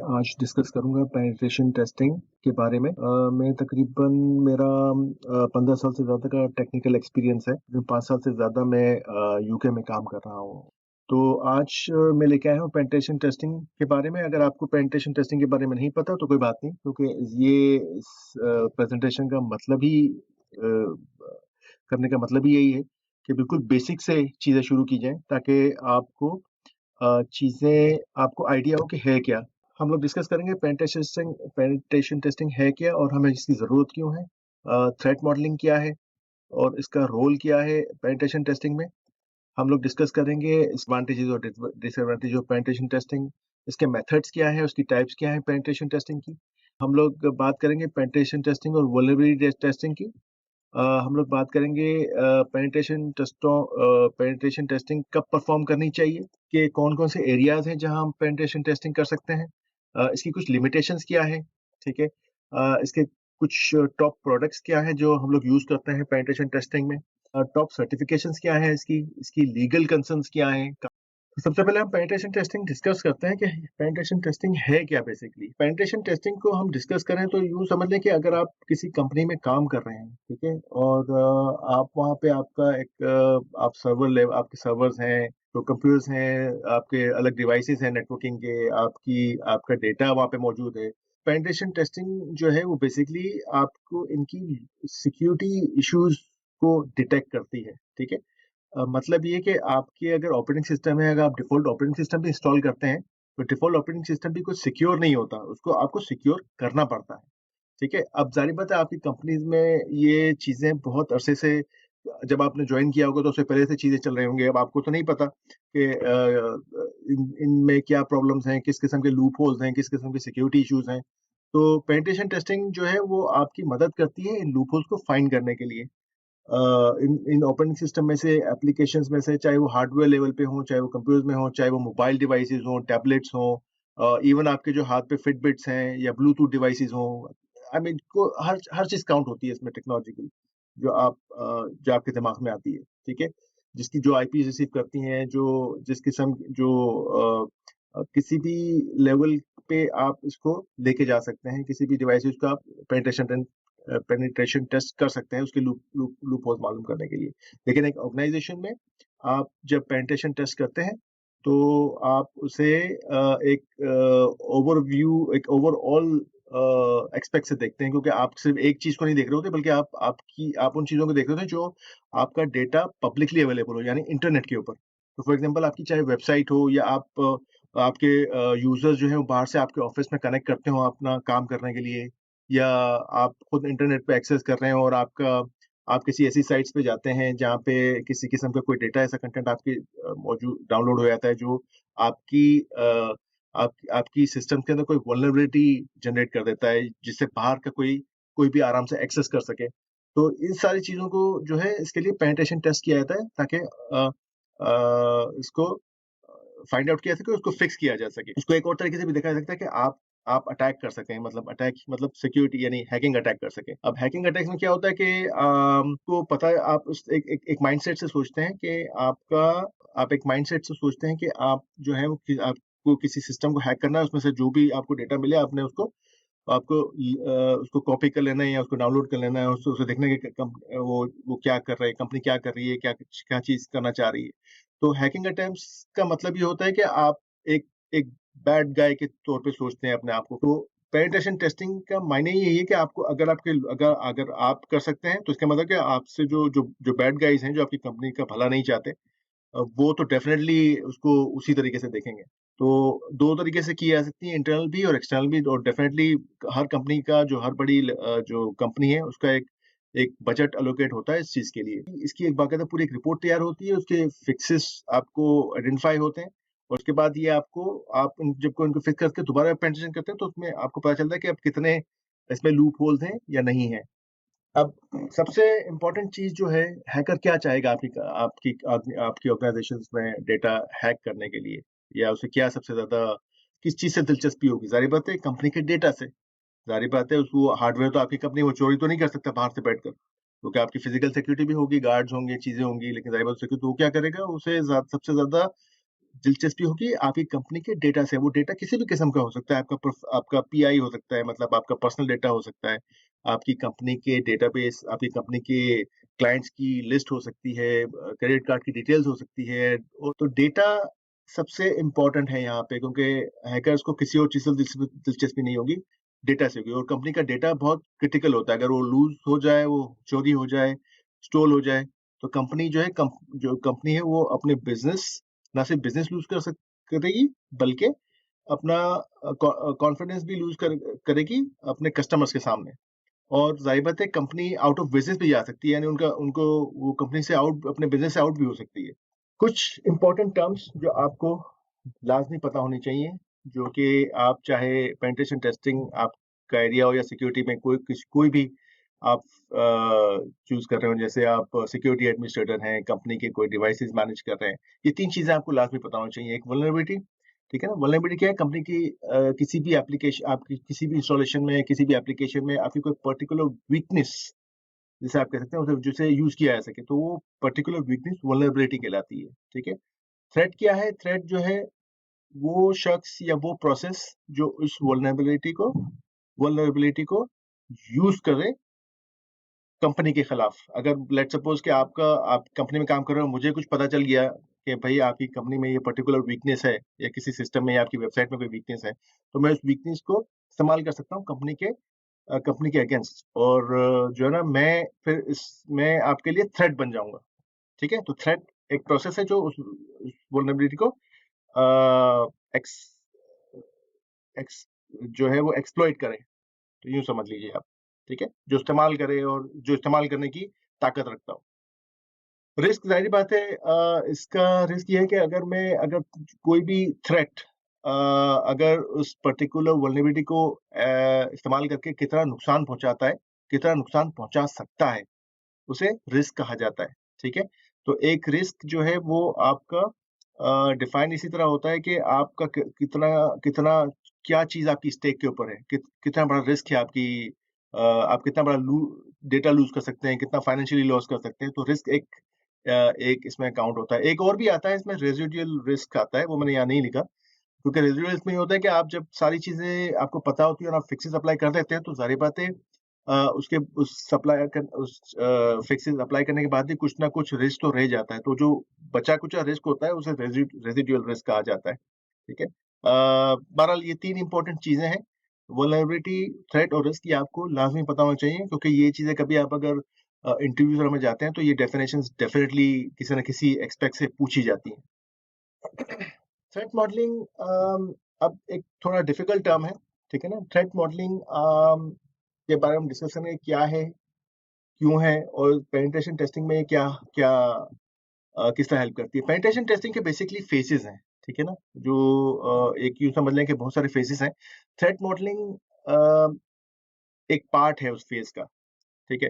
आज डिस्कस करूँगा penetration testing के बारे में। मैं तकरीबन मेरा 15 साल से ज़्यादा का टेक्निकल एक्सपीरियंस है। 5 साल से ज़्यादा मैं यूके में काम कर रहा हूँ। तो आज मैं लेके आया हूँ पेनिट्रेशन टेस्टिंग के बारे में। अगर आपको पेनिट्रेशन टेस्टिंग के बारे में नहीं पता तो कोई बात नहीं, क्योंकि ये इस प्रेज़ेंटेशन का मतलब ही करने का मतलब ही यही है कि बिल्कुल बेसिक से चीज़ें शुरू की जाएँ, ताकि आपको चीज़ें आपको आइडिया हो कि है क्या। हम लोग डिस्कस करेंगे पेनिट्रेशन टेस्टिंग है क्या और हमें इसकी ज़रूरत क्यों है? थ्रेट मॉडलिंग क्या है और इसका रोल क्या है पेनिट्रेशन टेस्टिंग में? हम लोग डिस्कस करेंगे एडवांटेजेस और डिसएडवांटेज ऑफ पेनिट्रेशन टेस्टिंग, इसके मेथड्स क्या है, उसकी टाइप्स क्या है पेनिट्रेशन टेस्टिंग की। हम लोग बात करेंगे पेनिट्रेशन टेस्टिंग और वल्नरेबिलिटी टेस्टिंग की। हम लोग बात करेंगे पेनिट्रेशन टेस्टिंग कब परफॉर्म करनी चाहिए, कि कौन-कौन से एरियाज़ हैं जहाँ हम पेनिट्रेशन टेस्टिंग कर सकते हैं। इसकी कुछ लिमिटेशंस क्या है, ठीक है? इसके कुछ टॉप प्रोडक्ट्स क्या हैं जो हम लोग यूज़ करते हैं पेनिट्रेशन टेस्टिंग में। टॉप सर्टिफिकेशंस क्या हैं इसकी लीगल कंसर्न्स क्या हैं? तो सबसे पहले हम पेनिट्रेशन टेस्टिंग डिस्कस करते हैं कि पेनिट्रेशन टेस्टिंग है क्या बेसिकली। पेनिट्रेशन टेस्टिंग को हम डिस्कस करें तो यूँ समझ लें कि अगर आप किसी कंपनी में काम कर रहे हैं, ठीक है? और आप वहाँ पे आपका एक आप आपके सर्वर्स हैं, तो कंप्यूटर्स हैं, आपके अलग डिवाइसेज़ हैं नेटवर्किंग के, आपका डेटा वहाँ पे मौजूद है। पेनिट्रेशन टेस्टिंग जो है वो बेसिकली आपको इनकी सिक्योरिटी इश्यूज़ को डिटेक्ट करती है, ठीक है? मतलब ये कि आपके अगर ऑपरेटिंग सिस्टम है, अगर आप डिफ़ॉल्ट ऑपरेटिंग सिस्टम भी इंस्टॉल करते हैं, तो डिफ़ॉल्ट ऑपरेटिंग सिस्टम भी कुछ सिक्योर नहीं होता, उसको आपको सिक्योर करना पड़ता है, ठीक है? अब ज़ाहिर बात है आपकी कंपनीज़ में ये चीज़ें बहुत अरसे से जब आपने जॉइन किया होगा तो उससे पहले से चीज़ें चल रही होंगी, अब आपको तो नहीं पता कि इनमें क्या प्रॉब्लम्स हैं, किस किस्म के लूप होल्स हैं, किस किस्म के सिक्योरिटी इश्यूज़ हैं। तो पेनिट्रेशन टेस्टिंग जो है वो आपकी मदद करती है इन लूप होल्स को फाइंड करने के लिए। इन इन ऑपरेटिंग सिस्टम में से एप्लीकेशंस में से, चाहे वो हार्डवेयर लेवल पे हों, चाहे वो कंप्यूटर्स में हों, चाहे वो मोबाइल डिवाइसेज़ हों, टैबलेट्स हों, इवन आपके जो हाथ पे फिटबिट्स हैं या ब्लूटूथ डिवाइसेज़ हों, आई मीन को हर हर चीज़ काउंट होती है इसमें टेक्नोलॉजिकल, जो आपके दिमाग में आती है, ठीक है? जिसकी जो आईपी रिसीव करती हैं, जिस किस्म जो किसी भी लेवल पे आप इसको लेके जा सकते हैं, किसी भी डिवाइसेज़ का आप पेनिट्रेशन टेस्ट कर सकते हैं उसके लूप होल्स मालूम करने के लिए। लेकिन एक ऑर्गेनाइज़ेशन में आप जब पेनिट्रेशन टेस्ट करते हैं, तो आप उसे एक ओवरऑल एस्पेक्ट से देखते हैं, क्योंकि आप सिर्फ़ एक चीज़ को नहीं देख रहे होते, बल्कि आप उन चीज़ों को देख रहे होते हैं जो आपका डेटा पब्लिकली अवेलेबल हो, यानी इंटरनेट के ऊपर। तो फॉर एग्ज़ाम्पल आपकी चाहे वेबसाइट हो या आपके यूज़र्स जो हैं वो बाहर से आपके ऑफ़िस में कनेक्ट करते हों अपना काम करने के लिए, या आप खुद इंटरनेट पे एक्सेस कर रहे हैं और आप किसी ऐसी साइट्स पे जाते हैं जहाँ पे किसी किस्म का कोई डेटा, ऐसा कंटेंट आपके मौजूद डाउनलोड हो जाता है जो आपकी आपकी सिस्टम के अंदर कोई वल्नरेबिलिटी जनरेट कर देता है, जिससे बाहर का कोई कोई भी आराम से एक्सेस कर सके। तो इन सारी चीज़ों को जो है इसके लिए पेनिट्रेशन टेस्ट किया जाता है, ताकि इसको फाइंड आउट किया जा सके, उसको फिक्स किया जा सके। इसको एक और तरीके से भी देखा जा सकता है कि आप अटैक कर सकें, मतलब अटैक मतलब सिक्योरिटी यानी हैकिंग अटैक कर सकें। अब हैकिंग अटैक्स में क्या होता है कि को पता है, आप उस एक माइंडसेट से सोचते हैं कि आप एक माइंडसेट से सोचते हैं कि आप जो है वो आपको किसी सिस्टम को हैक करना है, उसमें से जो भी आपको डेटा मिले आपने उसको कॉपी कर लेना है या उसको डाउनलोड कर लेना है, उसे उसे देखना है कि वो क्या कर रहा है, कंपनी क्या कर रही है, क्या क्या चीज़ करना चाह रही है। तो हैकिंग अटेम्प्ट्स का मतलब ये होता है कि आप एक एक बैड गाय के तौर पे सोचते हैं अपने आप को। तो पेनिट्रेशन टेस्टिंग का मायने यही है कि आपको अगर आप कर सकते हैं, तो इसका मतलब कि आपसे जो बैड गाइज़ हैं, जो आपकी कंपनी का भला नहीं चाहते, वो तो डेफ़िनेटली उसको उसी तरीके से देखेंगे। तो 2 तरीके से की जा सकती है, इंटरनल भी और एक्सटर्नल भी, और डेफ़िनेटली हर कंपनी का जो कंपनी है उसका एक बजट एलोकेट होता है इस चीज़ के लिए। इसकी एक बाकायदा पूरी एक रिपोर्ट तैयार होती है, उसके फिक्सेस आपको आइडेंटिफ़ाई होते हैं, और उसके बाद ये आप जब उनको फिक्स करके दोबारा पेनिट्रेशन करते हैं, तो उसमें आपको पता चलता है कि अब कितने इसमें लूप होल्स हैं या नहीं हैं। अब सबसे इम्पोर्टेंट चीज़ जो है, हैकर क्या चाहेगा आपकी ऑर्गनाइज़ेशंस में डेटा हैक करने के लिए, या उसे क्या सबसे ज़्यादा किस चीज़ से दिलचस्पी होगी? ज़ाहिर बात है कंपनी के डेटा से। ज़ाहिर बात है उसको हार्डवेयर तो आपकी कंपनी वो चोरी तो नहीं कर सकता बाहर से बैठकर, क्योंकि आपकी फिज़िकल सिक्योरिटी भी होगी, गार्ड्स होंगे, चीज़ें होंगी, लेकिन ज़ाहिर बात है सिक्योरिटी तो वो क्या करेगा, उसे सबसे ज़्यादा दिलचस्पी होगी आपकी कंपनी के डेटा से। वो डेटा किसी भी किस्म का हो सकता है, आपका पीआई हो सकता है, मतलब आपका पर्सनल डेटा हो सकता है, आपकी कंपनी के डेटाबेस, आपकी कंपनी के क्लाइंट्स की लिस्ट हो सकती है, क्रेडिट कार्ड की डिटेल्स हो सकती है। वो तो डेटा सबसे इम्पोर्टेंट है यहाँ पे, क्योंकि हैकर्स को किसी और चीज़ से दिलचस्पी नहीं होगी, डेटा से होगी। और कंपनी का डेटा बहुत क्रिटिकल होता है, अगर वो लूज़ हो जाए, वो चोरी हो जाए, स्टोल हो जाए, तो कंपनी जो है जो कंपनी है वो अपने बिज़नेस, ना सिर्फ बिज़नेस लूज़ करेगी, बल्कि अपना कॉन्फिडेंस भी लूज़ करेगी अपने कस्टमर्स के सामने। और ज़ाहिर बात है कंपनी आउट ऑफ बिज़नेस भी जा सकती है, यानी उनको वो कंपनी से आउट, अपने बिज़नेस से आउट भी हो सकती है। कुछ इम्पोर्टेंट टर्म्स जो आपको लाज़मी पता होनी चाहिए, जो कि आप चाहे पेनिट्रेशन टेस्टिंग आपका एरिया हो या सिक्योरिटी में कोई भी आप चूज़ कर रहे हो, जैसे आप सिक्योरिटी एडमिनिस्ट्रेटर हैं, कंपनी के कोई डिवाइसेज़ मैनेज कर रहे हैं, ये 3 चीज़ें आपको लाज़मी पता होनी चाहिए। एक वल्नरेबिलिटी, ठीक है ना? वल्नरेबिलिटी क्या है? कंपनी की किसी भी एप्लीकेशन, आपकी किसी भी इंस्टॉलेशन में, किसी भी एप्लीकेशन में आपकी कोई पर्टिकुलर वीकनेस, जिसे आप कह सकते हैं, उसे जिसे यूज़ किया जा सके, तो वो पर्टिकुलर वीकनेस वल्नरेबिलिटी कहलाती है, ठीक है? थ्रेट क्या है? थ्रेट जो है वो शख्स या वो प्रोसेस जो उस वल्नरेबिलिटी को यूज़ करे कंपनी के खिलाफ। अगर लेट्स सपोज़ कि आप कंपनी में काम कर रहे हो, मुझे कुछ पता चल गया कि भई आपकी कंपनी में ये पर्टिकुलर वीकनेस है, या किसी सिस्टम में या आपकी वेबसाइट में कोई वीकनेस है, तो मैं उस वीकनेस को इस्तेमाल कर सकता हूँ कंपनी के अगेंस्ट, और जो है ना, मैं आपके लिए थ्रेट बन जाऊँगा, ठीक है? तो थ्रेट एक प्रोसेस है जो उस वल्नरेबिलिटी को अ, एक्स एक्स जो है वो एक्सप्लॉइट करे, तो यूँ समझ लीजिए आप, ठीक है? जो इस्तेमाल करे और जो इस्तेमाल करने की ताकत रखता हो। रिस्क, ज़ाहिर-सी बात है, इसका रिस्क ये है कि अगर कोई भी थ्रेट अगर उस पर्टिकुलर वल्नरेबिलिटी को इस्तेमाल करके कितना नुकसान पहुँचाता है, कितना नुकसान पहुँचा सकता है, उसे रिस्क कहा जाता है, ठीक है? तो एक रिस्क जो है वो आपका डिफाइन इसी तरह होता है कि आपका कितना कितना क्या चीज़ आपकी स्टेक के ऊपर है, कितना बड़ा रिस्क है आपकी, आप कितना बड़ा डेटा लूज़ कर सकते हैं, कितना फाइनेंशियली लॉस कर सकते हैं, तो रिस्क एक इसमें काउंट होता है। एक और भी आता है इसमें, रेसिडुअल रिस्क आता है, वो मैंने यहाँ नहीं लिखा, क्योंकि रेसिडुअल रिस्क में ये होता है कि आप जब सारी चीज़ें आपको पता होती है और आप फिक्सेस अप्लाई कर देते हैं, तो ज़ाहिर बात है उसके उस सप्लायर का उस फिक्सेस अप्लाई करने के बाद भी कुछ ना कुछ रिस्क तो रह जाता है। तो जो बचा-कुचा रिस्क होता है उसे रेसिडुअल रिस्क कहा जाता है, ठीक है? बहरहाल ये 3 इम्पोर्टेंट चीज़ें हैं, वल्नरेबिलिटी, थ्रेट और रिस्क, ये आपको लाज़मी पता होना चाहिए, क्योंकि ये चीज़ें कभी आप अगर इंटरव्यूज़ वगैरह में जाते हैं, तो ये डेफिनिशंस डेफिनिटली किसी न किसी एक्सपेक्ट से पूछी जाती हैं। थ्रेट मॉडलिंग अब एक थोड़ा डिफिकल्ट टर्म है, ठीक है ना? थ्रेट मॉडलिंग के बारे में डिस्कस करेंगे, क्या है, क्यों है, और पेनिट्रेशन टेस्टिंग में क्या क्या किस तरह हेल्प करती है। पेनिट्रेशन टेस्टिंग के बेसिकली फेसेस हैं, ठीक है ना? जो एक यूँ समझ लें कि बहुत सारे फेसेस हैं। थ्रेट मॉडलिंग अ, एक पार्ट है उस फेस का, ठीक है?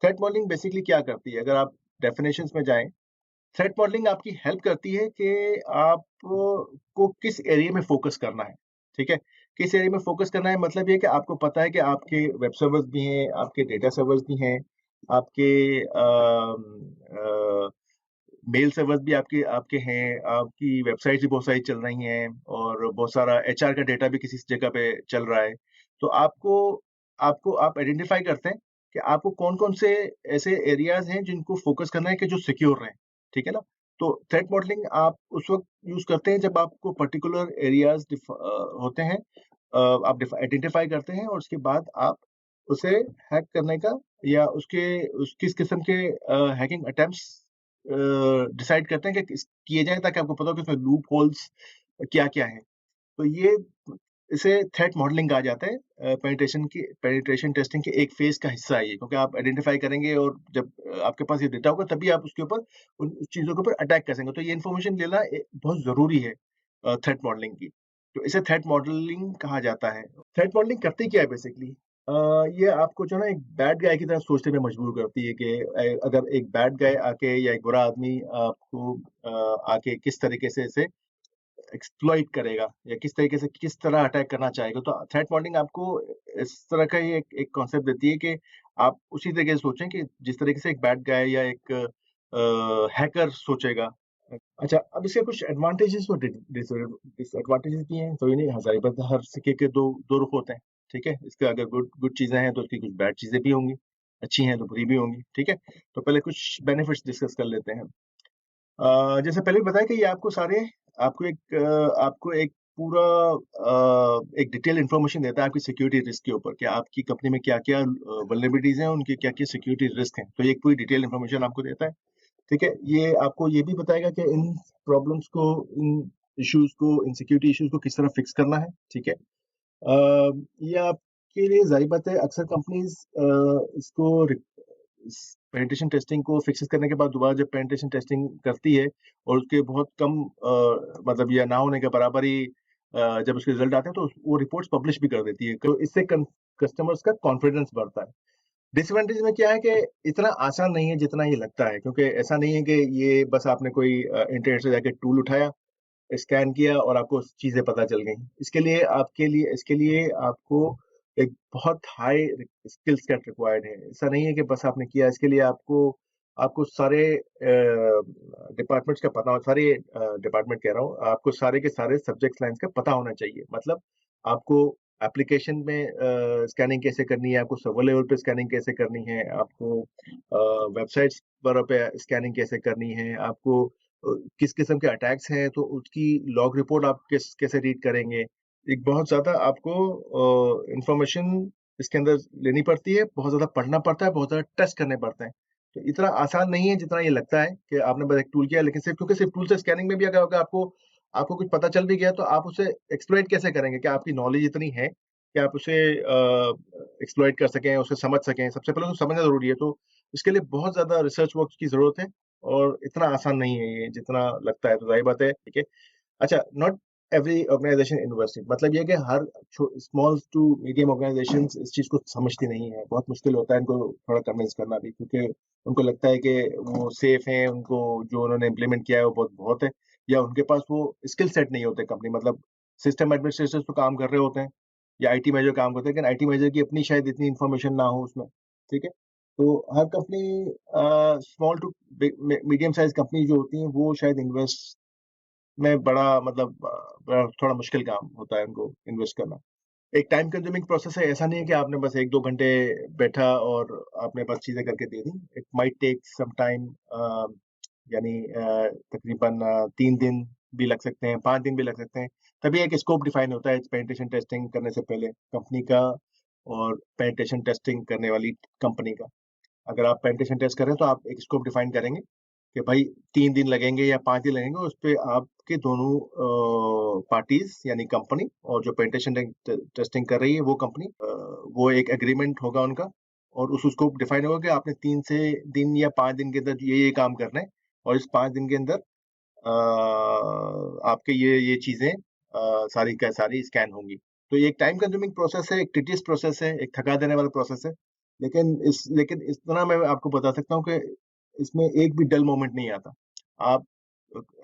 थ्रेट मॉडलिंग बेसिकली क्या करती है? अगर आप डेफिनिशंस में जाएँ, थ्रेट मॉडलिंग आपकी हेल्प करती है कि आप को किस एरिया में फ़ोकस करना है, ठीक है? किस एरिया में फ़ोकस करना है, मतलब ये है कि आपको पता है कि आपके वेब सर्वर्स भी हैं, आपके डेटा सर्वर्स भी हैं, आपके मेल सर्वर्स भी आपके आपके हैं, आपकी वेबसाइट्स भी बहुत सारी चल रही हैं, और बहुत सारा एचआर का डेटा भी किसी जगह पे चल रहा है। तो आपको आपको आप आइडेंटिफ़ाई करते हैं कि आपको कौन-कौन से ऐसे एरियाज़ हैं जिनको फ़ोकस करना है कि जो सिक्योर रहें, ठीक है ना? तो थ्रेट मॉडलिंग आप उस वक़्त यूज़ करते हैं जब आपको पर्टिकुलर एरियाज़ होते हैं, आप आइडेंटिफ़ाई करते हैं, और उसके बाद आप उसे हैक करने का, या उस किस किस्म के हैकिंग अटेम्प्ट्स डिसाइड करते हैं कि किए जाएँ, ताकि आपको पता हो कि उसमें लूप होल्स क्या-क्या हैं। तो इसे थ्रेट मॉडलिंग कहा जाता है। पेनिट्रेशन टेस्टिंग के एक फेज़ का हिस्सा है ये, क्योंकि आप आइडेंटिफ़ाई करेंगे, और जब आपके पास ये डेटा होगा, तभी आप उसके ऊपर उन चीज़ों के ऊपर अटैक कर सकेंगे। तो ये इन्फॉर्मेशन लेना बहुत ज़रूरी है थ्रेट मॉडलिंग की। तो इसे थ्रेट मॉडलिंग कहा जाता है। थ्रेट मॉडलिंग करती क्या है बेसिकली? ये आपको जो है ना एक बैड गाय की तरह सोचने पे मजबूर करती है कि अगर एक बैड गाय आके, या एक बुरा आदमी आपको आके किस तरीके से इसे एक्सप्लॉइट करेगा, या किस तरीके से किस तरह अटैक करना चाहेगा। तो थ्रेट मॉडलिंग आपको इस तरह का ही एक कॉन्सेप्ट देती है कि आप उसी तरीके से सोचें कि जिस तरीके से एक बैड गाय या एक हैकर सोचेगा, अच्छा, अब इसके कुछ एडवांटेजेस और डिसएडवांटेजेस भी हैं, तो ये नहीं, हर सिक्के के दो दो रुख होते हैं, ठीक है? इसके अगर गुड गुड चीज़ें हैं, तो उसकी कुछ बैड चीज़ें भी होंगी, अच्छी हैं तो बुरी भी होंगी, ठीक है? तो पहले कुछ बेनिफिट्स डिस्कस कर लेते हैं। जैसे पहले भी बताया कि ये आपको एक पूरा एक डिटेल इन्फॉर्मेशन देता है आपकी सिक्योरिटी रिस्क के ऊपर कि आपकी कंपनी में क्या-क्या वल्नरेबिलिटीज़ हैं, उनके क्या-क्या सिक्योरिटी रिस्क हैं। तो ये एक पूरी डिटेल इन्फॉर्मेशन आपको देता है, ठीक है? ये आपको ये भी बताएगा कि इन प्रॉब्लम्स को, इन इश्यूज़ को, इन सिक्योरिटी इश्यूज़ को किस तरह फिक्स करना है, ठीक है? ये आपके लिए ज़ाहिर बात है, अक्सर कंपनीज़ इसको रिक इस पेनिट्रेशन टेस्टिंग को फिक्सेस करने के बाद दोबारा जब पेनिट्रेशन टेस्टिंग करती है और उसके बहुत कम मतलब या ना होने के बराबर ही जब उसके रिजल्ट आते हैं तो वो रिपोर्ट्स पब्लिश भी कर देती है, तो इससे कस्टमर्स का कॉन्फिडेंस बढ़ता है। डिसएडवांटेज में क्या है कि इतना आसान नहीं है जितना ये लगता है, क्योंकि ऐसा नहीं है कि ये बस आपने कोई इंटरनेट से जाके टूल उठाया, स्कैन किया और आपको चीज़ें पता चल गईं। इसके लिए आपको एक बहुत हाई स्किल सेट रिक्वायर्ड है। ऐसा नहीं है कि बस आपने किया, इसके लिए आपको आपको सारे डिपार्टमेंट्स का पता हो, सारे डिपार्टमेंट कह रहा हूँ, आपको सारे के सारे सब्जेक्ट लाइन्स का पता होना चाहिए। मतलब आपको एप्लीकेशन में स्कैनिंग कैसे करनी है, आपको सर्वर लेवल पे स्कैनिंग कैसे करनी है, आपको वेबसाइट्स पर पे स्कैनिंग कैसे करनी है, आपको किस किस्म के अटैक्स हैं, तो उसकी लॉग रिपोर्ट आप कैसे रीड करेंगे। एक बहुत ज़्यादा आपको इन्फॉर्मेशन इसके अंदर लेनी पड़ती है, बहुत ज़्यादा पढ़ना पड़ता है, बहुत ज़्यादा टेस्ट करने पड़ते हैं। तो इतना आसान नहीं है जितना ये लगता है कि आपने बस एक टूल किया, लेकिन सिर्फ़ टूल से स्कैनिंग में भी अगर अगर आपको आपको कुछ पता चल भी गया, तो आप उसे एक्सप्लॉइट कैसे करेंगे? क्या आपकी नॉलेज इतनी है कि आप उसे एक्सप्लॉइट कर सकें, उसे समझ सकें? सबसे पहले तो समझना ज़रूरी है, तो इसके लिए बहुत ज़्यादा रिसर्च वर्क की ज़रूरत है और इतना आसान नहीं है ये जितना लगता है, तो ज़ाहिर बात है, ठीक है? अच्छा, नॉट एवरी ऑर्गनाइज़ेशन इन्वेस्टेड, मतलब ये कि हर स्मॉल टू मीडियम ऑर्गनाइज़ेशंस इस चीज़ को समझती नहीं है। बहुत मुश्किल होता है इनको थोड़ा कन्विंस करना भी, क्योंकि उनको लगता है कि वो सेफ हैं, उनको जो उन्होंने इम्प्लीमेंट किया है वो बहुत बहुत है, या उनके पास वो स्किल सेट नहीं होते कंपनी, मतलब सिस्टम एडमिनिस्ट्रेटर्स तो काम कर रहे होते हैं या आईटी मैनेजर काम करते हैं, लेकिन आईटी मैनेजर की अपनी शायद इतनी इन्फॉर्मेशन ना हो उसमें, ठीक है? तो हर company small to medium size company जो होती हैं, वो शायद इन्वेस्ट में बड़ा मतलब बड़ा थोड़ा मुश्किल काम होता है उनको इन्वेस्ट करना। एक टाइम कंज्यूमिंग प्रोसेस है, ऐसा नहीं है कि आपने बस 1-2 घंटे बैठा और आपने बस चीज़ें करके दे दी। It might take some time, यानी तकरीबन 3 दिन भी लग सकते हैं, 5 दिन भी लग सकते हैं। तभी एक स्कोप डिफाइन होता है पेनिट्रेशन टेस्टिंग करने से पहले कंपनी का और पेनिट्रेशन टेस्टिंग करने वाली कंपनी का। अगर आप पेनिट्रेशन टेस्ट कर रहे हैं तो आप एक स्कोप डिफाइन करेंगे कि भाई 3 दिन लगेंगे या 5 दिन लगेंगे, उसपे आपके दोनों पार्टीज़ यानी कंपनी और जो पेनिट्रेशन टेस्टिंग कर रही है वो कंपनी, वो एक एग्रीमेंट होगा उनका और उस स्कोप डिफाइन होगा कि आपने 3 से दिन या 5 दिन के अंदर ये काम करना है और इस 5 दिन के अंदर आपके ये चीज़ें सारी का सारी स्कैन होंगी। तो ये एक टाइम कंज्यूमिंग प्रोसेस है, एक टिडियस प्रोसेस है, एक थका देने वाला प्रोसेस है। लेकिन इतना मैं आपको बता सकता हूँ कि इसमें एक भी डल मोमेंट नहीं आता। आप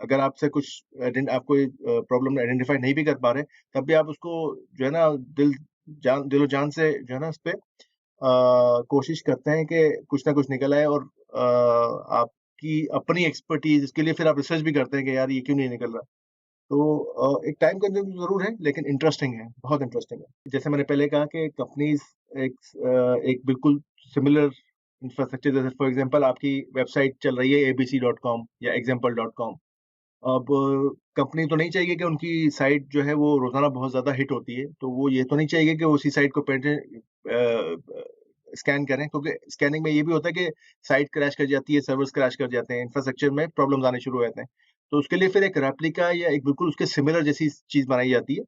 अगर आपसे कुछ आप कोई प्रॉब्लम आइडेंटिफ़ाई नहीं भी कर पा रहे, तब भी आप उसको जो है ना दिलो-जान से जो है ना उसपे कोशिश करते हैं कि कुछ ना कुछ निकल आए और आपकी अपनी एक्सपर्टीज़ इसके लिए फिर आप रिसर्च भी करते हैं कि यार ये क्यों नहीं निकल रहा? तो एक टाइम कंज्यूमिंग ज़रूर है, लेकिन इंटरेस्टिंग है, बहुत इंटरेस्टिंग है। जैसे मैंने पहले कहा कि कंपनीज़ एक बिल्कुल सिमिलर इंफ्रास्ट्रक्चर, जैसे फॉर एग्ज़ाम्पल आपकी वेबसाइट चल रही है abc.com या example.com। अब कंपनी तो नहीं चाहेगी कि उनकी साइट जो है वो रोज़ाना बहुत ज़्यादा हिट होती है, तो वो ये तो नहीं चाहेगी कि उसी साइट को स्कैन करें, क्योंकि स्कैनिंग में ये भी होता है कि साइट क्रैश कर जाती है, सर्वर्स क्रैश कर जाते हैं, इंफ्रास्ट्रक्चर में प्रॉब्लम्स आने शुरू हो जाते हैं। तो उसके लिए फिर एक रेप्लिका या एक बिल्कुल उसके सिमिलर जैसी चीज़ बनाई जाती है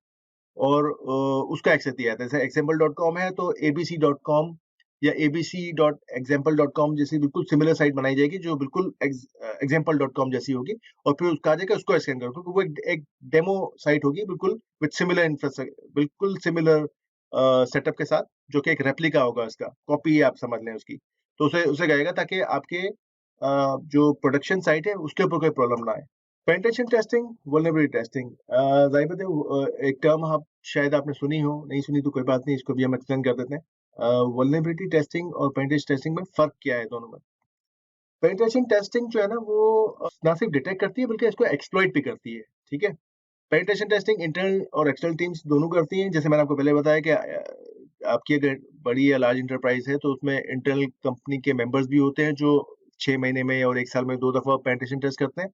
और उसका एक्सेस दिया जाता है। जैसे example.com है तो abc.com या abc.example.com जैसी बिल्कुल सिमिलर साइट बनाई जाएगी जो बिल्कुल example.com जैसी होगी और फिर कहा जाएगा उसको स्कैन करो, क्योंकि वो एक डेमो साइट होगी बिल्कुल विद सिमिलर बिल्कुल सिमिलर सेटअप के साथ, जो कि एक रेप्लिका होगा उसका, कॉपी आप समझ लें उसकी। तो उसे उसे कहेगा ताकि आपके जो प्रोडक्शन साइट है उसके ऊपर कोई प्रॉब्लम ना आए। पेनिट्रेशन टेस्टिंग, वल्नरेबिलिटी टेस्टिंग, ज़ाहिर बात है एक टर्म आप शायद आपने सुनी हो, नहीं सुनी तो कोई बात नहीं, इसको भी हम एक्सप्लेन कर देते हैं। वल्नरेबिलिटी टेस्टिंग और पेनिट्रेशन टेस्टिंग में फ़र्क क्या है दोनों में? पेनिट्रेशन टेस्टिंग जो है ना वो ना सिर्फ डिटेक्ट करती है बल्कि इसको एक्सप्लॉइट भी करती है, ठीक है? पेनिट्रेशन टेस्टिंग इंटरनल और एक्सटर्नल टीम्स दोनों करती हैं। जैसे मैंने आपको पहले बताया कि आपकी अगर बड़ी या लार्ज एंटरप्राइज है तो उसमें इंटरनल कंपनी के मेंबर्स भी होते हैं जो 6 महीने में और 1 साल में 2 दफ़ा पेनिट्रेशन टेस्ट करते हैं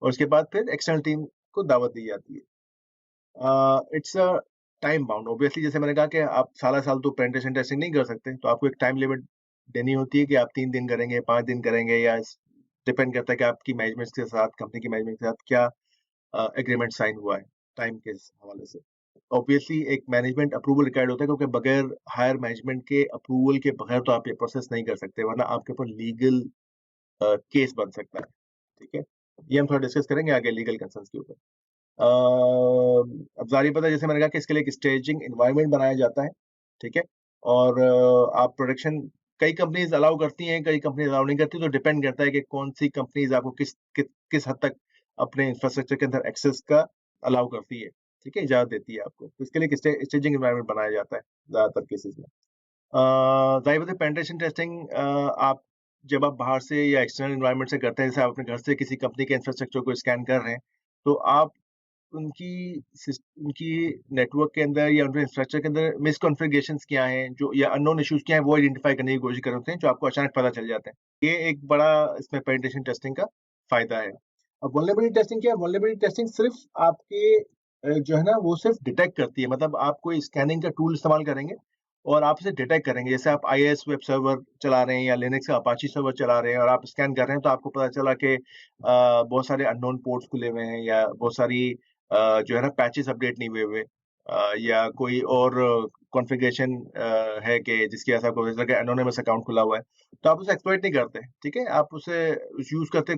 और उसके बाद फिर एक्सटर्नल टीम को दावत दी जाती है। It's a time bound obviously जैसे मैंने कहा कि आप साल-साल तो पेनिट्रेशन टेस्टिंग नहीं कर सकते, तो आपको एक टाइम लिमिट देनी होती है कि आप 3 दिन करेंगे, 5 दिन करेंगे या डिपेंड करता है कि आपकी मैनेजमेंट के साथ, कंपनी की मैनेजमेंट के साथ क्या एग्रीमेंट साइन हुआ है, टाइम के हवाले से। ऑब्वियसली एक मैनेजमेंट अप्रूवल रिक्वायर्ड होता है क्योंकि बगैर हायर मैनेजमेंट के अप्रूवल के बगैर तो आप ये प्रोसेस नहीं कर सकते, वरना आपके ऊपर लीगल केस बन सकता है, ठीक है? ये हम थोड़ा डिस्कस करेंगे आगे लीगल कंसर्न्स के ऊपर। अब ज़ाहिर पता है जैसे मैंने कहा कि इसके लिए एक स्टेजिंग एनवायरनमेंट बनाया जाता है, ठीक है? और आप प्रोडक्शन कई कंपनीज़ अलाउ करती हैं, कई कंपनीज़ अलाउ नहीं करती, तो डिपेंड करता है कि कौन-सी कंपनीज़ आपको किस हद तक अपने इंफ्रास्ट्रक्चर के अंदर एक्सेस का अलाउ करती है, ठीक है? इजाज़त देती है आपको। तो इसके लिए एक स्टेजिंग एनवायरनमेंट बनाया जाता है, ज़्यादातर केसेज़ में। ज़ाहिर बात है पेनिट्रेशन टेस्टिंग आप जब आप बाहर से या एक्सटर्नल एनवायरनमेंट से करते हैं, जैसे आप अपने घर से किसी कंपनी के इंफ्रास्ट्रक्चर को स्कैन कर रहे हैं, तो आप उनकी नेटवर्क के अंदर या उनके इंफ्रास्ट्रक्चर के अंदर मिसकॉन्फ़िगरेशंस क्या हैं, जो या अननोन इश्यूज़ क्या हैं, वो आइडेंटिफ़ाई करने की कोशिश कर रहे होते हैं, जो आपको अचानक पता चल जाते हैं। ये एक बड़ा इसमें पेनिट्रेशन टेस्टिंग का फ़ायदा है। अब वल्नरेबिलिटी टेस्टिंग क्या है? वल्नरेबिलिटी टेस्टिंग सिर्फ़ आपके जो है ना, वो सिर्फ़ डिटेक्ट करती है, मतलब आप कोई स्कैनिंग का टूल इस्तेमाल करेंगे और आप उसे डिटेक्ट करेंगे। जैसे आप आईएएस वेब सर्वर चला रहे हैं या लिनक्स का अपाची सर्वर चला रहे हैं और आप स्कैन कर रहे हैं, तो आपको पता चला कि बहुत सारे अननोन पोर्ट्स खुले हुए हैं या बहुत सारी जो है ना पैचेस अपडेट नहीं हुए हुए या कोई और कॉन्फ़िगरेशन है कि जिसकी वजह से आपको पता चला कि एनोनिमस अकाउंट खुला हुआ है, तो आप उसे एक्सप्लॉइट नहीं करते, ठीक है? आप उसे यूज़ करते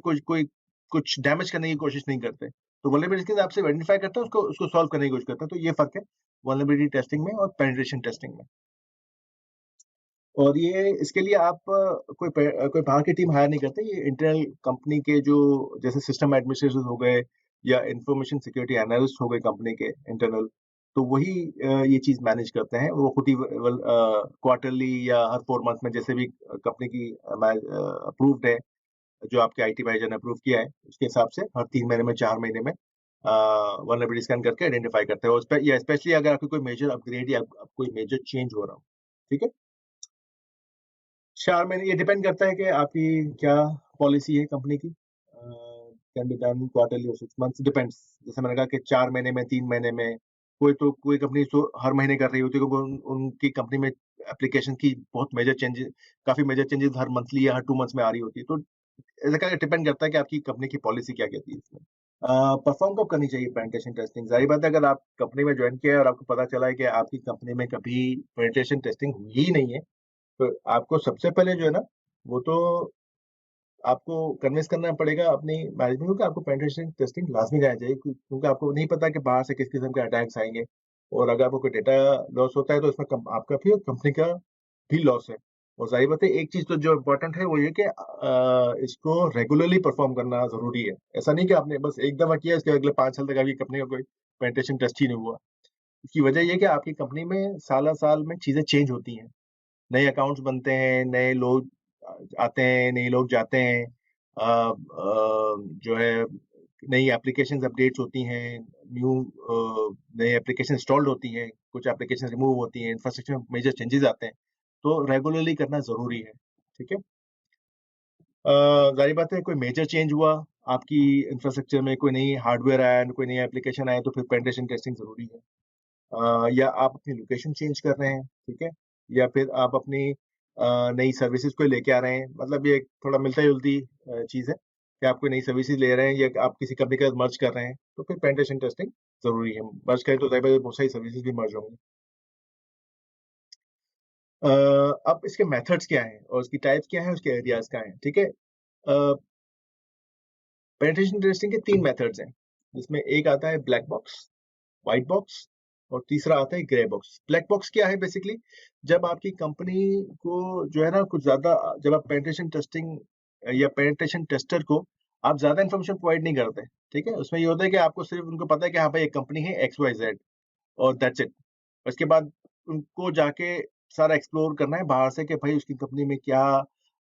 कुछ डैमेज करने की कोशिश नहीं करते। तो वल्नरेबिलिटीज़ आप सिर्फ आइडेंटिफ़ाई करते हैं, उसको उसको सॉल्व करने की कोशिश करते हैं, तो ये फ़र्क है वल्नरेबिलिटी टेस्टिंग में और पेनिट्रेशन टेस्टिंग में। और ये इसके लिए आप कोई बाहर की टीम हायर नहीं करते, ये इंटरनल कंपनी के जो जैसे सिस्टम एडमिनिस्ट्रेटर्स हो गए या इन्फॉर्मेशन सिक्योरिटी एनालिस्ट हो गए कंपनी के इंटरनल, तो वही ये चीज़ मैनेज करते हैं। वो खुद ही क्वार्टरली या हर 4 मंथ में जैसे भी कंपनी की अप्रूव्ड है, जो आपके आईटी मैनेजर ने अप्रूव किया है, उसके हिसाब से हर 3 महीने में, 4 महीने में वल्नरेबिलिटी स्कैन करके आइडेंटिफाई करते हैं और उसपे या स्पेशली अगर आपको कोई मेजर अपग्रेड या कोई मेजर चेंज हो रहा हो, ठीक है? 4 महीने ये डिपेंड करता है कि आपकी क्या पॉलिसी है कंपनी की। कैन बी डन क्वार्टरली और 6 मंथ्स डिपेंड्स। जैसे मैंने कहा कि 4 महीने में, 3 महीने में, कोई कंपनी तो हर महीने कर रही होती है क्योंकि उनकी कंपनी में एप्लीकेशन की बहुत मेजर चेंजेज़ काफ़ी मेजर चेंजेज़ हर मंथली या हर 2 मंथ्स में आ रही होती है। तो ऐसा क्या डिपेंड करता है कि आपकी कंपनी की पॉलिसी क्या कहती है इसमें। परफ़ॉर्म कब करनी चाहिए पेनिट्रेशन टेस्टिंग? ज़ाहिर बात है अगर आप कंपनी में जॉइन किया है और आपको पता चला है कि आपकी कंपनी में कभी पेनिट्रेशन टेस्टिंग हुई ही नहीं है, तो आपको सबसे पहले जो है ना, वो तो आपको कन्विंस करना पड़ेगा अपनी मैनेजमेंट को कि आपको पेनिट्रेशन टेस्टिंग लाज़मी करना चाहिए क्योंकि आपको नहीं पता कि बाहर से किस किस्म के अटैक्स आएँगे और अगर आपको कोई डेटा लॉस होता है तो इसमें आपका भी और कंपनी का भी लॉस है। और ज़ाहिर बात है एक चीज़ तो जो इम्पोर्टेंट है वो ये कि इसको रेगुलरली परफ़ॉर्म करना ज़रूरी है। ऐसा नहीं कि आपने बस एक दफ़ा किया इसके अगले 5 साल तक आपकी कंपनी का कोई पेनिट्रेशन टेस्ट ही नहीं हुआ। इसकी वजह ये है कि आपकी कंपनी में साल-साल में चीज़ें चेंज होती हैं। नए अकाउंट्स बनते हैं, नए लोग आते हैं, नए लोग जाते हैं। जो है नई एप्लीकेशंस अपडेट्स होती हैं, नई एप्लीकेशन इंस्टॉल्ड होती हैं, कुछ एप्लीकेशन रिमूव होती हैं, इंफ्रास्ट्रक्चर में मेजर चेंजेज़ आते हैं, तो रेगुलरली करना ज़रूरी है, ठीक है? ज़ाहिर बात है कोई मेजर चेंज हुआ, आपकी इंफ्रास्ट्रक्चर में कोई नई हार्डवेयर आया, कोई नई एप्लीकेशन आया, तो फिर पेनिट्रेशन टेस्टिंग ज़रूरी है। या आप अपनी लोकेशन चेंज कर रहे हैं, ठीक है? या फिर आप अपनी नई सर्विसेज़ को लेके आ रहे हैं, मतलब ये एक थोड़ा मिलता-जुलती चीज़ है कि आप कोई नई सर्विसेज़ ले रहे हैं या आप किसी कंपनी के साथ मर्ज कर रहे हैं, तो फिर पेनिट्रेशन टेस्टिंग ज़रूरी है। मर्ज करें तो ज़ाहिर बात है बहुत सारी सर्विसेज़ भी मर्ज होंगी। अ, अब इसके मेथड्स क्या हैं और उसकी टाइप्स क्या हैं, उसके एरियाज़ क्या हैं, ठीक है? पेनिट्रेशन टेस्टिंग के 3 मेथड्स हैं, जिसमें एक आता है ब्लैक बॉक्स, व्हाइट बॉक्स और तीसरा आता है ग्रे बॉक्स। ब्लैक बॉक्स क्या है बेसिकली जब आपकी कंपनी को जो है ना कुछ ज़्यादा जब आप पेनिट्रेशन टेस्टिंग या पेनिट्रेशन टेस्टर को आप ज़्यादा इन्फॉर्मेशन प्रोवाइड नहीं करते, ठीक है? उसमें ये होता है कि आपको सिर्फ़ उनको पता है कि हाँ भाई एक कंपनी है एक्स वाई ज़ेड और दैट्स इट। उसके बाद उनको जाके सारा एक्सप्लोर करना है बाहर से कि भाई उसकी कंपनी में क्या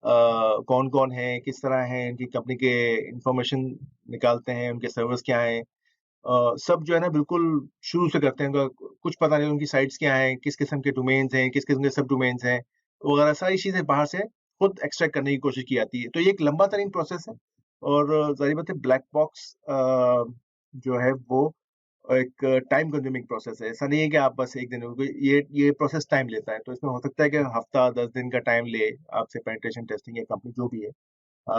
कौन-कौन है, किस तरह हैं, उनकी कंपनी के इन्फॉर्मेशन निकालते हैं, उनके सर्वर्स क्या हैं, सब जो है ना बिल्कुल शुरू से करते हैं। उनका कुछ पता नहीं उनकी साइट्स क्या हैं, किस किस्म के डोमेन्स हैं, किस किस्म के सब डोमेन्स हैं, वगैरह सारी चीज़ें बाहर से खुद एक्सट्रैक्ट करने की कोशिश की जाती है। तो ये एक लंबा तरीन प्रोसेस है और ज़ाहिर बात है ब्लैक बॉक्स जो है वो एक टाइम कंज्यूमिंग प्रोसेस है। ऐसा नहीं है कि आप बस 1 दिन में ये प्रोसेस टाइम लेता है। तो इसमें हो सकता है कि हफ्ता, 10 दिन का टाइम ले आपसे पेनिट्रेशन टेस्टिंग या कंपनी जो भी है।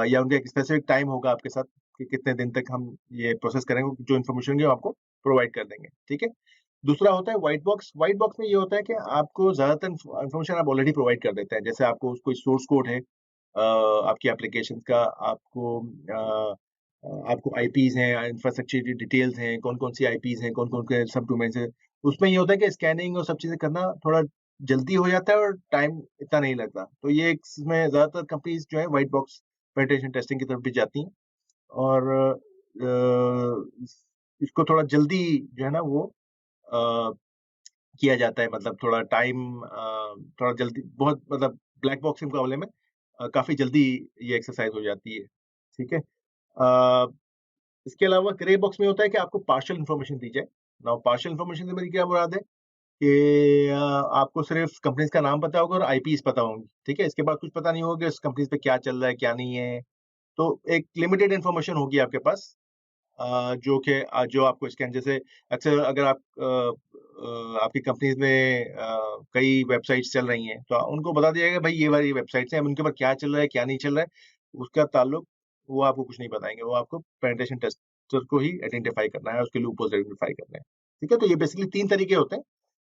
या उनका एक स्पेसिफिक टाइम होगा आपके साथ कि कितने दिन तक हम ये प्रोसेस करेंगे, जो इन्फॉर्मेशन होगी वो आपको प्रोवाइड कर देंगे, ठीक है? दूसरा होता है व्हाइट बॉक्स। व्हाइट बॉक्स में ये होता है कि आपको ज़्यादातर इन्फॉर्मेशन आप ऑलरेडी प्रोवाइड कर देते हैं। जैसे आपको कोई सोर्स कोड है आपकी एप्लीकेशन का, आपको आईपीज़ हैं, इंफ्रास्ट्रक्चर की डिटेल्स हैं, कौन-कौन सी आईपीज़ हैं, कौन-कौन के सब डोमेन्स हैं। उसमें ये होता है कि स्कैनिंग और सब चीज़ें करना थोड़ा जल्दी हो जाता है और टाइम इतना नहीं लगता। तो ये इसमें ज़्यादातर कंपनीज़ जो है व्हाइट बॉक्स पेनिट्रेशन टेस्टिंग की तरफ भी जाती हैं और इसको थोड़ा जल्दी जो है ना वो अ, किया जाता है, मतलब थोड़ा टाइम थोड़ा जल्दी बहुत, मतलब ब्लैक बॉक्स के मुकाबले में काफ़ी जल्दी ये एक्सरसाइज़ हो जाती है, ठीक है? इसके अलावा ग्रे बॉक्स में होता है कि आपको पार्शियल इन्फॉर्मेशन दी जाए। नाउ पार्शियल इन्फॉर्मेशन से मेरी क्या मुराद है कि आपको सिर्फ़ कंपनीज़ का नाम पता होगा और आईपीज़ पता होंगी, ठीक है? इसके बाद कुछ पता नहीं होगा कि उस कंपनीज़ पे क्या चल रहा है, क्या नहीं है। तो एक लिमिटेड इन्फॉर्मेशन होगी आपके पास जो आपको स्कैन, जैसे अक्सर अगर आपकी कंपनीज़ में कई वेबसाइट्स चल रही हैं, तो उनको बता दिया जाएगा भाई ये वाली वेबसाइट्स हैं, अब उनके ऊपर क्या चल रहा है, क्या नहीं चल रहा है, उसका ताल्लुक वो आपको कुछ नहीं बताएँगे। वो आपको पेनिट्रेशन टेस्टर को ही आइडेंटिफ़ाई करना है, उसके लूपहोल्स आइडेंटिफ़ाई करने हैं। ठीक है? तो ये बेसिकली 3 तरीके होते हैं,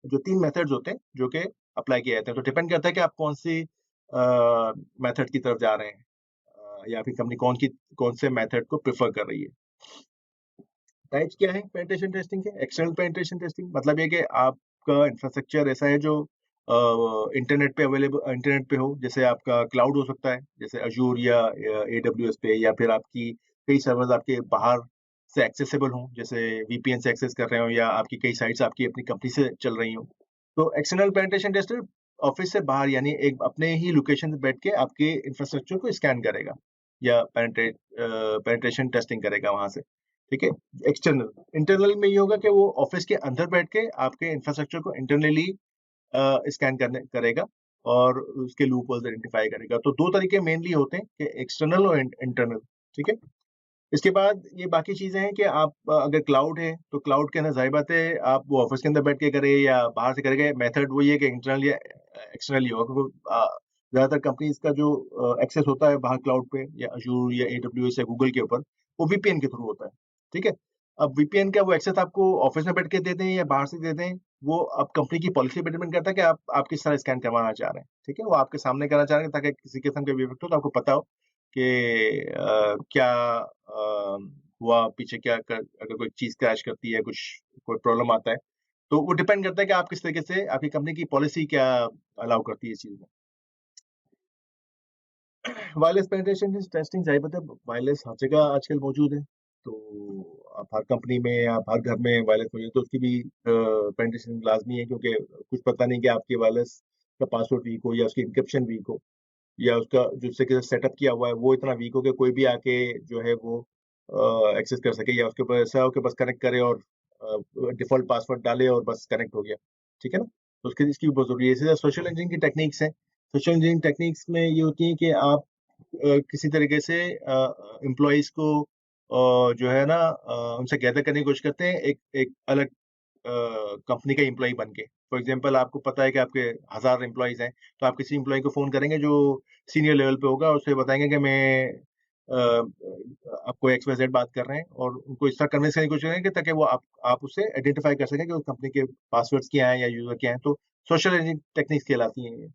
जो 3 मेथड्स होते हैं, जो कि अप्लाई किए जाते हैं। तो डिपेंड करता है कि आप कौन-सी मेथड की तरफ जा रहे हैं, या फिर कंपनी कौन से मेथड को प्रेफ़र कर रही है। टाइप्स क्या है पेनिट्रेशन टेस्टिंग के? एक्सटर्नल पेनिट्रेशन टेस्टिंग मतलब ये कि आपका इंफ्रास्ट्रक्चर ऐसा है जो इंटरनेट पे हो, जैसे आपका क्लाउड हो सकता है, जैसे अज़ूर या एडब्ल्यूएस पे, या फिर आपकी कई सर्वर्स आपके बाहर से एक्सेसिबल हों, जैसे वीपीएन से एक्सेस कर रहे हो, या आपकी कई साइट्स आपकी अपनी कंपनी से चल रही हों। तो एक्सटर्नल पेनिट्रेशन टेस्टर ऑफिस से बाहर, यानी एक अपने ही लोकेशन पे बैठ के आपके इंफ्रास्ट्रक्चर को स्कैन करेगा या पेनिट्रेशन टेस्टिंग करेगा वहाँ से, ठीक है? एक्सटर्नल। इंटरनल में ये होगा कि वो ऑफिस के अंदर बैठ के आपके इंफ्रास्ट्रक्चर को इंटरनली स्कैन करने करेगा और उसके लूप होल्स आइडेंटिफाई करेगा। तो 2 तरीके मेनली होते हैं कि एक्सटर्नल और इंटरनल, ठीक है? इसके बाद ये बाकी चीज़ें हैं कि आप अगर क्लाउड है, तो क्लाउड के अंदर ज़ाहिर बात है आप वो ऑफ़िस के अंदर बैठ के करें या बाहर से करेंगे, मेथड वही है कि इंटरनल या एक्सटर्नली होगा, क्योंकि ज़्यादातर कंपनीज़ का जो एक्सेस होता है बाहर क्लाउड पे या अज़ूर या एडब्ल्यूएस या गूगल के ऊपर, वो वीपीएन के थ्रू होता है, ठीक है? अब वीपीएन का वो एक्सेस आपको ऑफ़िस में बैठ के दे दें या बाहर से दे दें, वो अब कंपनी की पॉलिसी पे डिपेंड करता है कि आप किस तरह स्कैन करवाना चाह रहे हैं, ठीक है? वो आपके सामने करना चाह रहे हैं ताकि किसी किस्म का भी इफ़ेक्ट हो तो आपको पता हो कि क्या हुआ पीछे, क्या कर अगर कोई चीज़ क्रैश करती है, कोई प्रॉब्लम आता है, तो वो डिपेंड करता है कि आप किस तरीके से, आपकी कंपनी की पॉलिसी क्या अलाउ करती है इस चीज़ में। वायरलेस पेनिट्रेशन टेस्टिंग ज़ाहिर बात है, वायरलेस हर जगह आजकल मौजूद है। तो आप हर कंपनी में, आप हर घर में वायरलेस मौजूद है, तो उसकी भी पेनिट्रेशन लाज़मी है, क्योंकि कुछ पता नहीं कि आपके वायरलेस का पासवर्ड वीक हो या उसकी एन्क्रिप्शन वीक हो, या उसका जिससे कि सेटअप किया हुआ है वो इतना वीक हो कि कोई भी आके जो है वो एक्सेस कर सके, या उसके ऊपर ऐसा हो कि बस कनेक्ट करे और डिफ़ॉल्ट पासवर्ड डाले और बस कनेक्ट हो गया, ठीक है ना? तो उसके इसकी भी बहुत ज़रूरी है। इसी तरह सोशल इंजीनियरिंग की टेक्निक्स हैं। सोशल इंजीनियरिंग टेक्निक्स में ये होती है कि आप किसी तरीके से एम्प्लॉइज़ को जो है ना उनसे गैदर करने की कोशिश करते हैं एक एक अलग कंपनी का एम्प्लॉयी बन के। फॉर एग्ज़ाम्पल आपको पता है कि आपके 1000 एम्प्लॉइज़ हैं, तो आप किसी एम्प्लॉयी को फ़ोन करेंगे जो सीनियर लेवल पे होगा, उसे बताएँगे कि मैं आपको एक्स-वाई-ज़ेड बात कर रहे हैं, और उनको इस तरह कन्विंस करने की कोशिश करेंगे ताकि वो आप उससे आइडेंटिफ़ाई कर सकें कि उस कंपनी के पासवर्ड्स क्या हैं या यूज़र क्या हैं। तो सोशल इंजीनियरिंग टेक्निक्स कहलाती हैं ये।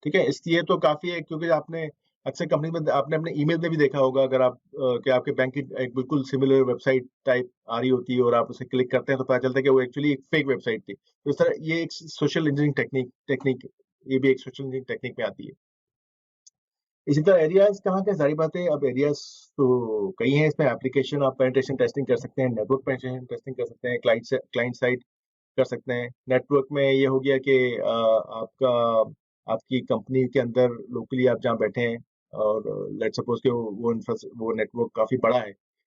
ठीक है? ये तो काफ़ी है, क्योंकि आपने अक्सर कंपनी में आपने अपने ईमेल में भी देखा होगा, अगर आप कि आपके बैंक की एक बिल्कुल सिमिलर वेबसाइट टाइप आ रही होती है और आप उसे क्लिक करते हैं तो पता चलता है कि वो एक्चुअली एक फेक वेबसाइट थी। तो इस तरह ये एक सोशल इंजीनियरिंग टेक्निक ये भी एक सोशल इंजीनियरिंग टेक्निक में आती है। इसी तरह एरियाज़ कहाँ के, ज़ाहिर बात है अब एरियाज़ तो कई हैं इसमें। एप्लीकेशन आप पेनिट्रेशन टेस्टिंग कर सकते हैं, नेटवर्क पेनिट्रेशन टेस्टिंग कर सकते हैं, क्लाइंट साइड कर सकते हैं। नेटवर्क में ये हो गया कि आपका आपकी कंपनी के अंदर लोकली आप जहाँ बैठे हैं और लेट्स सपोज के वो नेटवर्क काफ़ी बड़ा है,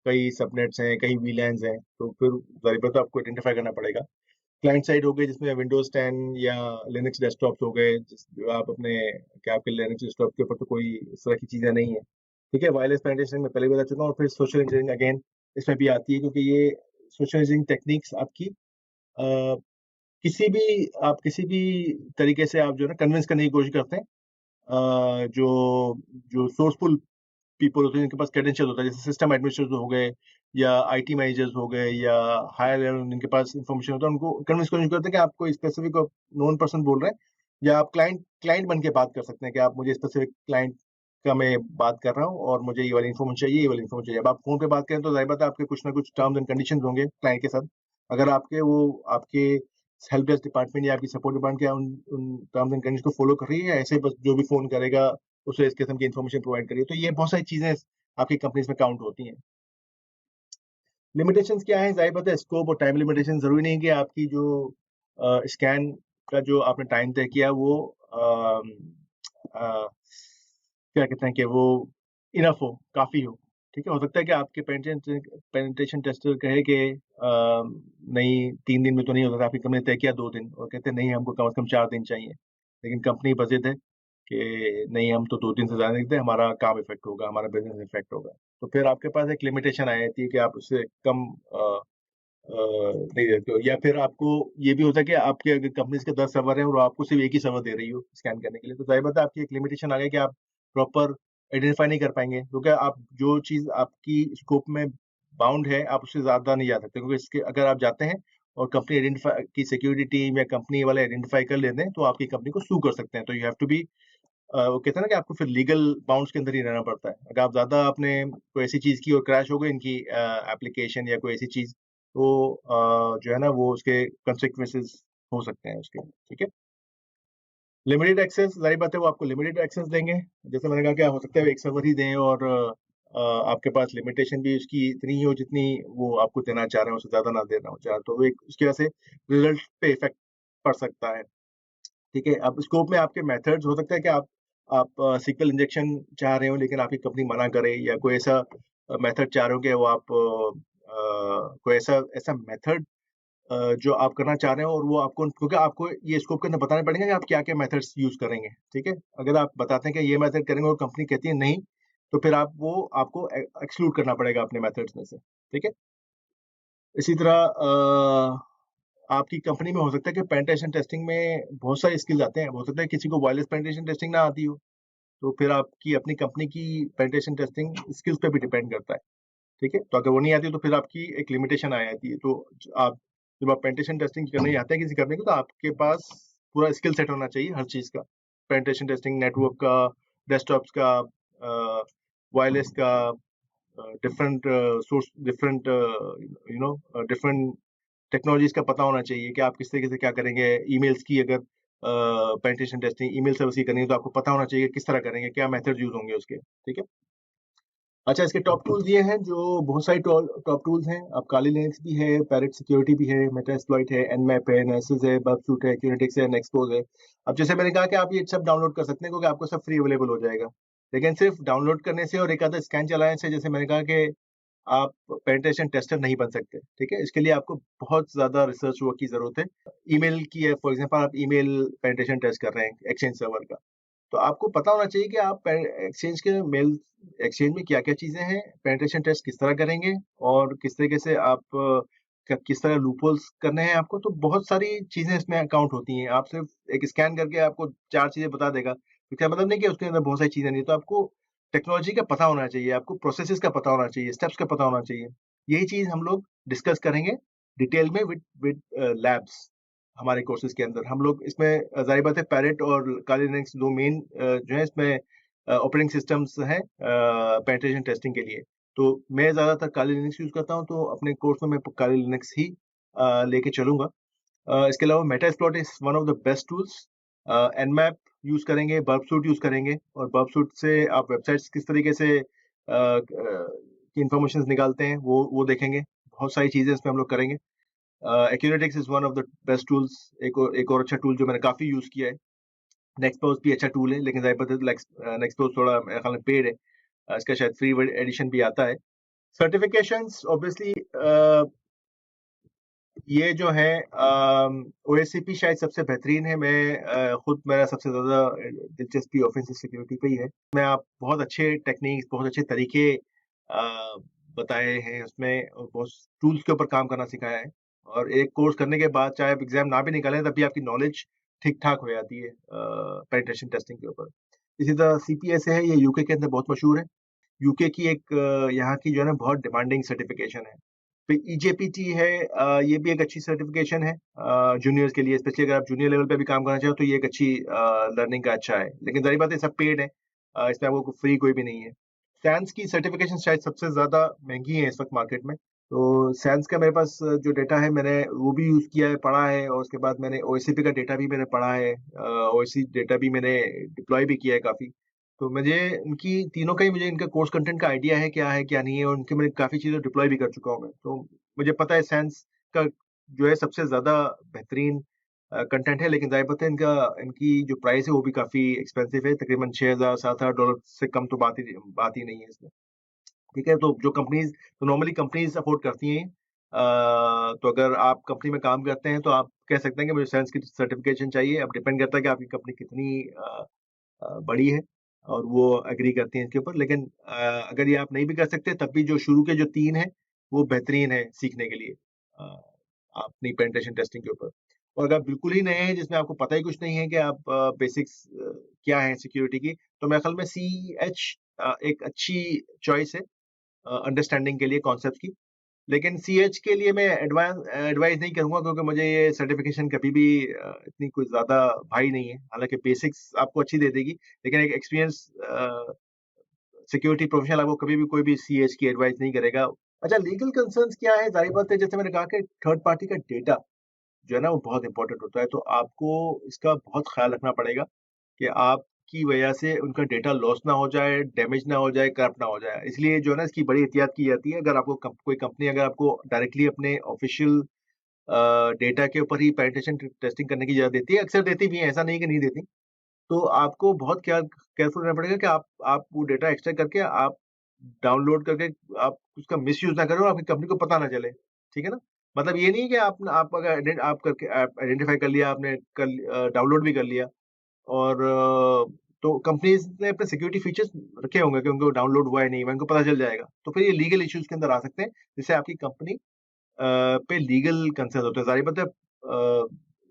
कई सबनेट्स हैं, कई वीलैन्स हैं, तो फिर ज़ाहिर बात है आपको आइडेंटिफ़ाई करना पड़ेगा। क्लाइंट साइड हो गए जिसमें विंडोज़ 10 या लिनक्स डेस्कटॉप्स हो गए, जो आप अपने क्या आपके लिनक्स डेस्कटॉप के ऊपर तो कोई इस तरह की चीज़ें नहीं है। ठीक है? वायरलेस पेनिट्रेशन मैं पहले भी बता चुका हूँ और फिर सोशल इंजीनियरिंग अगेन इसमें भी आती है, क्योंकि ये सोशल इंजीनियरिंग टेक्निक्स आपकी किसी भी तरीके से आप जो है ना कन्विंस करने की कोशिश करते हैं, जो जो सोर्सफुल पीपल होते हैं जिनके पास क्रेडेंशियल होता है, जैसे सिस्टम एडमिनिस्ट्रेटर हो गए या आईटी मैनेजर्स हो गए या हायर लेवल जिनके पास इंफॉर्मेशन होता है, उनको कन्विंस कोशिश करते हैं कि आप कोई स्पेसिफिक नोन पर्सन बोल रहे हैं, या आप क्लाइंट क्लाइंट बन के बात कर सकते हैं कि आप मुझे स्पेसिफिक क्लाइंट का मैं बात कर रहा हूँ और मुझे ये वाली इन्फॉर्मेशन चाहिए, ये वाली इन्फॉर्मेशन चाहिए। अब आप फोन पे बात करें तो जाहिर बात है आपके कुछ ना कुछ टर्म्स एंड कंडीशंस होंगे क्लाइंट के साथ। अगर आपके हेल्प डेस्क डिपार्टमेंट या आपकी सपोर्ट डिपार्टमेंट क्या उन उन टर्म्स एंड कंडीशंस को फॉलो कर रही है, या ऐसे बस जो भी फोन करेगा उसे इस किस्म की इन्फॉर्मेशन प्रोवाइड करिए। तो ये बहुत सारी चीजें आपकी कंपनीज में काउंट होती हैं। लिमिटेशंस क्या है? ज़ाहिर बात है स्कोप और टाइम लिमिटेशन ज़रूरी नहीं कि आपकी जो स्कैन का जो आपने टाइम तय किया वो क्या कहते हैं कि वो इनफ हो, काफ़ी हो। ठीक है? हो सकता है कि आपके पेनिट्रेशन टेस्टर कहे कि नहीं 3 दिन में तो नहीं हो सकता, आपकी कंपनी ने तय किया 2 दिन और कहते हैं नहीं हमको कम से कम 4 दिन चाहिए। लेकिन कंपनी बज़िद है कि नहीं हम तो 2 दिन से ज़्यादा नहीं देते, हमारा काम इफ़ेक्ट होगा, हमारा बिज़नेस इफ़ेक्ट होगा। तो फिर आपके पास एक लिमिटेशन आ जाती है कि आप उससे कम नहीं देते हो, या फिर आपको ये भी होता है कि आपके अगर कंपनीज़ के 10 सर्वर हैं और आपको सिर्फ़ 1 ही सर्वर दे रही हो स्कैन करने के लिए, तो ज़ाहिर बात है आपकी एक लिमिटेशन आ गई कि आप प्रॉपर आइडेंटिफ़ाई नहीं कर पाएँगे, क्योंकि आप जो चीज़ आपकी स्कोप में बाउंड है, आप उससे ज़्यादा नहीं जा सकते, क्योंकि इसके अगर आप जाते हैं और कंपनी आइडेंटिफ़ाई की सिक्योरिटी टीम या कंपनी वाले आइडेंटिफ़ाई कर लेते हैं, तो आपकी कंपनी को सू कर सकते हैं। तो यू हैव टू बी वो कहते हैं ना कि आपको फिर लीगल बाउंड्स के अंदर ही रहना पड़ता है। अगर आप ज़्यादा आपने कोई ऐसी चीज़ की और क्रैश हो गई इनकी एप्लीकेशन या कोई ऐसी चीज़, तो जो है ना वो उसके कॉन्सिक्वेंसेस हो सकते हैं उसके, ठीक है? लिमिटेड एक्सेस ज़ाहिर बात है वो आपको लिमिटेड एक्सेस देंगे। जैसे मैंने कहा कि हो सकता है वो एक सर्वर ही दें और आपके पास लिमिटेशन भी उसकी इतनी ही हो जितनी वो आपको देना चाह रहे हैं, उससे ज़्यादा ना देना हो चाह, तो वो एक उसकी वजह से रिज़ल्ट पे इफ़ेक्ट पड़ सकता है। ठीक है? अब स्कोप में आपके मेथड्स हो सकता है कि आप सीक्वल इंजेक्शन चाह रहे हो लेकिन आपकी कंपनी मना करे, या कोई ऐसा मेथड चाह रहे हो कि वो आप कोई ऐसा ऐसा मेथड जो आप करना चाह रहे हो और वो आपको, क्योंकि आपको ये स्कोप के अंदर बताना पड़ेगा कि आप क्या-क्या मेथड्स यूज़ करेंगे, ठीक है? अगर आप बताते हैं कि ये मेथड करेंगे और कंपनी कहती है नहीं, तो फिर आपको एक्सक्लूड करना पड़ेगा अपने मेथड्स में से, ठीक है? इसी तरह आपकी कंपनी में हो सकता है कि पेनिट्रेशन टेस्टिंग में बहुत सारे स्किल्स आते हैं। हो सकता है किसी को वायरलेस पेनिट्रेशन टेस्टिंग ना आती हो, तो फिर आपकी अपनी कंपनी की पेनिट्रेशन टेस्टिंग स्किल्स पे भी डिपेंड करता है, ठीक है? तो अगर वो नहीं आती तो फिर आपकी एक लिमिटेशन आ जाती है। तो आप जब आप पेनिट्रेशन टेस्टिंग करने जाते हैं किसी कंपनी को, तो आपके पास पूरा स्किल सेट होना चाहिए हर चीज़ का। पेनिट्रेशन टेस्टिंग, नेटवर्क का, डेस्कटॉप्स का, वायरलेस का, different source, different different technologies का पता होना चाहिए कि आप किस तरीके से क्या करेंगे। ईमेल्स की अगर पेनिट्रेशन टेस्टिंग ईमेल सर्विस की करनी है, तो आपको पता होना चाहिए किस तरह करेंगे, क्या मेथड यूज़ होंगे उसके, ठीक है? अच्छा, इसके टॉप टूल्स ये हैं जो बहुत सारी टॉप टूल्स हैं। अब काली लिनक्स भी है, पैरेट सिक्योरिटी भी है, मेटास्प्लॉइट है, एनमैप है, नेसेस है, बगशूट है, क्यूरेटिक्स है, नेक्सपोज है। अब जैसे मैंने कहा कि आप ये सब डाउनलोड कर सकते हैं क्योंकि आपको सब फ्री अवेलेबल हो जाएगा। लेकिन सिर्फ डाउनलोड करने से और एक आधा स्कैन चलाने से, जैसे मैंने कहा कि आप पेनिट्रेशन टेस्टर नहीं बन सकते, ठीक है? इसके लिए आपको बहुत ज़्यादा रिसर्च वर्क की ज़रूरत है। ईमेल की है, फॉर एग्ज़ाम्पल आप ईमेल पेनिट्रेशन टेस्ट कर रहे हैं एक्सचेंज सर्वर का, तो आपको पता होना चाहिए कि आप एक्सचेंज में क्या-क्या चीज़ें हैं, पेनिट्रेशन टेस्ट किस तरह करेंगे और किस तरीके से आप किस तरह लूपहोल्स करने हैं आपको, तो बहुत सारी चीज़ें इसमें काउंट होती हैं। आप सिर्फ एक स्कैन करके आपको 4 चीज़ें बता देगा, तो क्या मतलब नहीं कि उसके अंदर बहुत सारी चीज़ें नहीं है। तो आपको टेक्नोलॉजी का पता होना चाहिए, आपको प्रोसेसेस का पता होना चाहिए, स्टेप्स का पता होना चाहिए। यही चीज़ हम लोग डिस्कस करेंगे डिटेल में विद लैब्स हमारे कोर्सेज़ के अंदर। हम लोग इसमें ज़ाहिर बात है पैरेट और काली लिनक्स 2 मेन जो है इसमें ऑपरेटिंग सिस्टम्स हैं पेनिट्रेशन टेस्टिंग के लिए। तो मैं ज़्यादातर काली लिनक्स यूज़ करता हूँ, तो अपने कोर्स में मैं काली लिनक्स ही लेके चलूँगा। इसके अलावा Metasploit is one of the best tools. Nmap use करेंगे, बर्बसूट यूज़ करेंगे और बर्बसूट से आप वेबसाइट्स किस तरीके से की इन्फॉर्मेशंस निकालते हैं वो देखेंगे। बहुत सारी चीज़ें इसमें हम लोग करेंगे। Accuretics is one of the best tools. एक और अच्छा टूल जो मैंने काफ़ी यूज़ किया है। नेक्सपोज भी अच्छा टूल है, लेकिन ज़ाहिर बात है नेक्सपोज थोड़ा मेरे ख्याल में पेड है। इसका शायद फ्री एडिशन भी आता है। सर्टिफिकेशंस ऑब्वियसली ये जो है ओएससीपी शायद सबसे बेहतरीन है। मैं खुद मेरा सबसे ज़्यादा दिलचस्पी ऑफेंसिव सिक्योरिटी पे ही है। मैं आप बहुत अच्छे टेक्निक्स, बहुत अच्छे तरीके बताए हैं उसमें, और बहुत टूल्स के ऊपर काम करना सिखाया है। और एक कोर्स करने के बाद चाहे आप एग्ज़ाम ना भी निकालें, तब भी आपकी नॉलेज ठीक-ठाक हो जाती है पेनिट्रेशन टेस्टिंग के ऊपर। इसी तरह सीपीएस है, ये यूके के अंदर बहुत मशहूर है। यूके की एक यहाँ की जो है ना बहुत डिमांडिंग सर्टिफिकेशन है। फिर ईजेपीटी है, ये भी एक अच्छी सर्टिफिकेशन है जूनियर्स के लिए, स्पेशली अगर आप जूनियर लेवल पे भी काम करना चाहो तो ये एक अच्छी लर्निंग का अच्छा है। लेकिन ज़ाहिर बात है सब पेड है, इसमें आपको फ्री कोई भी नहीं है। सैंस की सर्टिफिकेशन शायद सबसे ज़्यादा महँगी है इस वक़्त मार्केट में। तो सैंस का मेरे पास जो डेटा है मैंने वो भी यूज़ किया है, पढ़ा है, और उसके बाद मैंने ओएससीपी का डेटा भी मैंने पढ़ा है। ओएससी डेटा भी मैंने डिप्लॉय भी किया है काफ़ी। तो मुझे इनकी तीनों का ही मुझे इनका कोर्स कंटेंट का आइडिया है, क्या नहीं है, और उनकी मैंने काफ़ी चीज़ें डिप्लॉय भी कर चुका हूँ मैं। तो मुझे पता है सेंस का जो है सबसे ज़्यादा बेहतरीन कंटेंट है, लेकिन ज़ाहिर बात है इनकी जो प्राइस है वो भी काफ़ी एक्सपेंसिव है, तकरीबन $6000-7000 से कम तो बात ही नहीं है इसमें। ठीक है? तो जो कंपनीज़ तो नॉर्मली कंपनीज़ अफ़ोर्ड करती हैं। तो अगर आप कंपनी में काम करते हैं तो आप कह सकते हैं कि मुझे सेंस की सर्टिफ़िकेशन चाहिए। अब डिपेंड करता है कि आपकी कंपनी कितनी बड़ी है और वो एग्री करती हैं इसके ऊपर। लेकिन अगर ये आप नहीं भी कर सकते, तब भी जो शुरू के जो 3 हैं, वो बेहतरीन है सीखने के लिए अ, अपनी पेनिट्रेशन टेस्टिंग के ऊपर। और अगर आप बिल्कुल ही नए हैं, जिसमें आपको पता ही कुछ नहीं है कि आप बेसिक्स क्या है सिक्योरिटी की, तो मेरे ख्याल में सीएच एक अच्छी चॉइस है अंडरस्टैंडिंग के लिए कॉन्सेप्ट्स की। लेकिन सीएच के लिए मैं एडवाइस नहीं करूँगा, क्योंकि मुझे ये सर्टिफ़िकेशन कभी भी इतनी कुछ ज़्यादा भाई नहीं है। हालाँकि बेसिक्स आपको अच्छी दे देगी, लेकिन एक एक्सपीरियंस सिक्योरिटी प्रोफेशनल आपको कभी भी कोई भी सीएच की एडवाइस नहीं करेगा। अच्छा, लीगल कंसर्न्स क्या है? ज़ाहिर बात है, जैसे मैंने कहा कि थर्ड पार्टी का डेटा जो है ना वो बहुत इम्पोर्टेंट होता है, तो आपको इसका बहुत ख़्याल रखना पड़ेगा कि आपकी वजह से उनका डेटा लॉस ना हो जाए, डैमेज ना हो जाए, करप्ट ना हो जाए। इसलिए जो है ना इसकी बड़ी एहतियात की जाती है। अगर आपको कोई कंपनी अगर आपको डायरेक्टली अपने ऑफिशियल डेटा के ऊपर ही पेनिट्रेशन टेस्टिंग करने की इजाज़त देती है, अक्सर देती भी है, ऐसा नहीं कि नहीं देती। तो आपको बहुत केयरफुल रहना पड़ेगा कि आप वो डेटा एक्सट्रैक्ट करके आप डाउनलोड करके आप उसका मिसयूज़ ना करें और आपकी कंपनी को पता ना चले, ठीक है ना? मतलब ये नहीं कि आप अगर आप करके आप आइडेंटिफ़ाई कर लिया आपने, डाउनलोड भी कर लिया, और तो कंपनीज़ ने अपने सिक्योरिटी फीचर्स रखे होंगे कि उनको डाउनलोड हुआ है नहीं हुआ, उनको पता चल जाएगा। तो फिर ये लीगल इश्यूज़ के अंदर आ सकते हैं, जिससे आपकी कंपनी पे लीगल कंसर्न होते हैं। ज़ाहिर बात है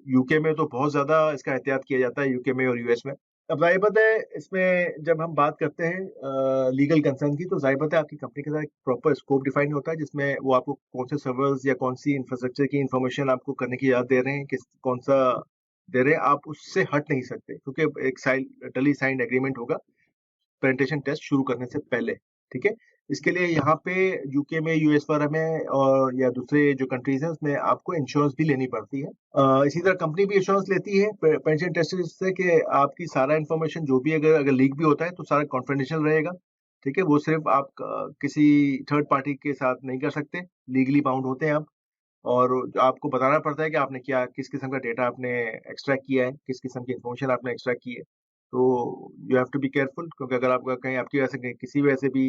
यूके में तो बहुत ज़्यादा इसका एहतियात किया जाता है, यूके में और यूएस में। अब ज़ाहिर बात है इसमें जब हम बात करते हैं लीगल कंसर्न की, तो ज़ाहिर बात है आपकी कंपनी के साथ एक प्रॉपर स्कोप डिफाइन होता है, जिसमें वो आपको कौन से सर्वर्स या कौन-सी इंफ्रास्ट्रक्चर की इन्फॉर्मेशन आपको करने की इजाज़त दे रहे हैं, कौन-सा दे रहे हैं, आप उससे हट नहीं सकते, क्योंकि एक डली साइन्ड एग्रीमेंट होगा पेनिट्रेशन टेस्ट शुरू करने से पहले, ठीक है? इसके लिए यहाँ पे यूके में, यूएस वगैरह में और या दूसरे जो कंट्रीज़ हैं, उसमें आपको इंश्योरेंस भी लेनी पड़ती है। इसी तरह कंपनी भी इंश्योरेंस लेती है पेनिट्रेशन टेस्टर्स से कि आपकी सारा इन्फॉर्मेशन जो भी अगर अगर लीक भी होता है, तो सारा कॉन्फिडेंशियल रहेगा, ठीक है? वो सिर्फ़ आप किसी थर्ड पार्टी के साथ नहीं कर सकते, लीगली बाउंड होते हैं आप। और आपको बताना पड़ता है कि आपने क्या किस किस्म का डेटा आपने एक्सट्रैक्ट किया है, किस किस्म की इन्फॉर्मेशन आपने एक्सट्रैक्ट की है। तो you have to be careful, क्योंकि अगर आपका कहीं आपकी वजह से कहीं किसी वजह से भी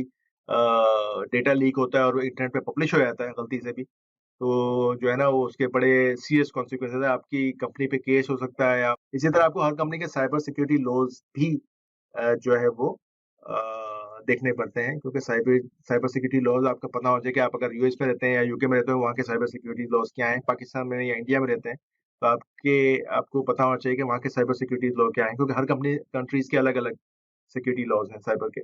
डेटा लीक होता है और वो इंटरनेट पे पब्लिश हो जाता है गलती से भी, तो जो है ना वो उसके बड़े सीरियस कॉन्सिक्वेंसेज़ है, आपकी कंपनी पे केस हो सकता है। आप इसी तरह आपको हर कंपनी के साइबर सिक्योरिटी लॉज़ भी जो है वो देखने पड़ते हैं, क्योंकि साइबर सिक्योरिटी लॉज़ आपको पता होना चाहिए कि आप अगर यूएस में रहते हैं या यूके में रहते हो, वहाँ के साइबर सिक्योरिटी लॉज़ क्या हैं, पाकिस्तान में या इंडिया में रहते हैं, तो आपको पता होना चाहिए कि वहाँ के साइबर सिक्योरिटी लॉ क्या हैं, क्योंकि हर कंट्रीज़ के अलग-अलग सिक्योरिटी लॉज़ हैं साइबर के,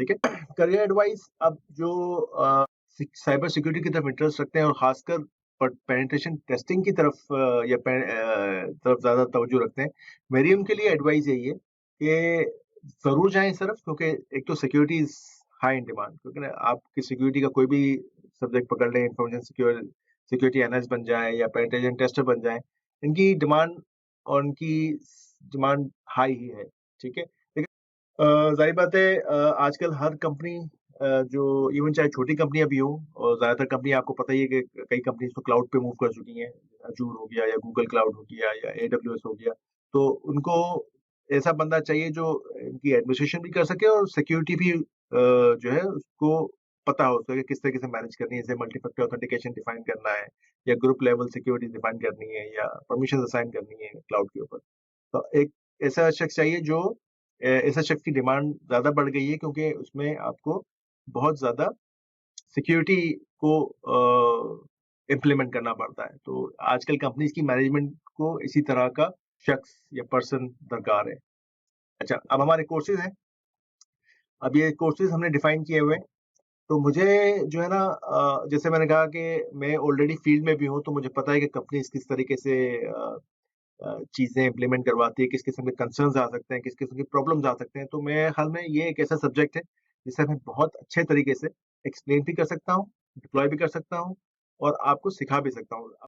ठीक है? करियर एडवाइस, अब जो साइबर सिक्योरिटी की तरफ इंटरेस्ट रखते हैं और खासकर पेनिट्रेशन टेस्टिंग की तरफ तरफ ज़्यादा तवज्जो रखते हैं, मेरी उनके लिए एडवाइस यही है कि ज़रूर जाएँ इस तरफ, क्योंकि एक तो security is high in demand, क्योंकि ना आपकी सिक्योरिटी का कोई भी सब्जेक्ट पकड़ लें, इन्फॉर्मेशन सिक्योरिटी एनालिस्ट बन जाएँ या पेनिट्रेशन टेस्टर बन जाएँ, इनकी डिमांड और इनकी डिमांड हाई ही है, ठीक है? ज़ाहिर बात है आजकल हर कंपनी जो इवन चाहे छोटी कंपनियाँ भी हों, और ज़्यादातर कंपनी आपको पता ही है कि कई कंपनीज़ तो क्लाउड पे मूव कर चुकी हैं। अज़ूर हो गया या गूगल क्लाउड हो गया या एडब्ल्यूएस हो गया। तो उनको ऐसा बंदा चाहिए जो इनकी एडमिनिस्ट्रेशन भी कर सके और सिक्योरिटी भी जो है उसको पता हो उसको कि किस तरीके से मैनेज करनी है, जैसे मल्टी फैक्टर ऑथेंटिकेशन डिफाइन करना है या ग्रुप लेवल सिक्योरिटी डिफाइन करनी है या परमिशन असाइन करनी है क्लाउड के ऊपर। तो एक ऐसा शख्स चाहिए जो ऐसा शख्स की डिमांड ज़्यादा बढ़ गई है क्योंकि उसमें आपको बहुत ज़्यादा सिक्योरिटी को इम्प्लीमेंट करना पड़ता है। तो आजकल कंपनीज़ की मैनेजमेंट को इसी तरह का शख्स या पर्सन दरकार है। अच्छा, अब हमारे कोर्सेज़ हैं। अब ये कोर्सेज़ हमने डिफाइन किए हुए हैं। तो मुझे जो है ना जैसे मैंने कहा कि मैं ऑलरेडी फील्ड में भी हूँ, तो मुझे पता है कि कंपनीज़ किस तरीके से चीज़ें इम्प्लीमेंट करवाती है, किस किस्म के कंसर्न्स आ सकते हैं, किस किस्म की प्रॉब्लम्स आ सकते हैं। तो मेरे ख़्याल में ये एक ऐसा सब्जेक्ट है, जिसे मैं बहुत अच्छे तरीके से एक्सप्लेन भी कर सकता हूँ, डिप्लॉय भी कर सकता हूँ और आपको सिखा भी सकता हूँ।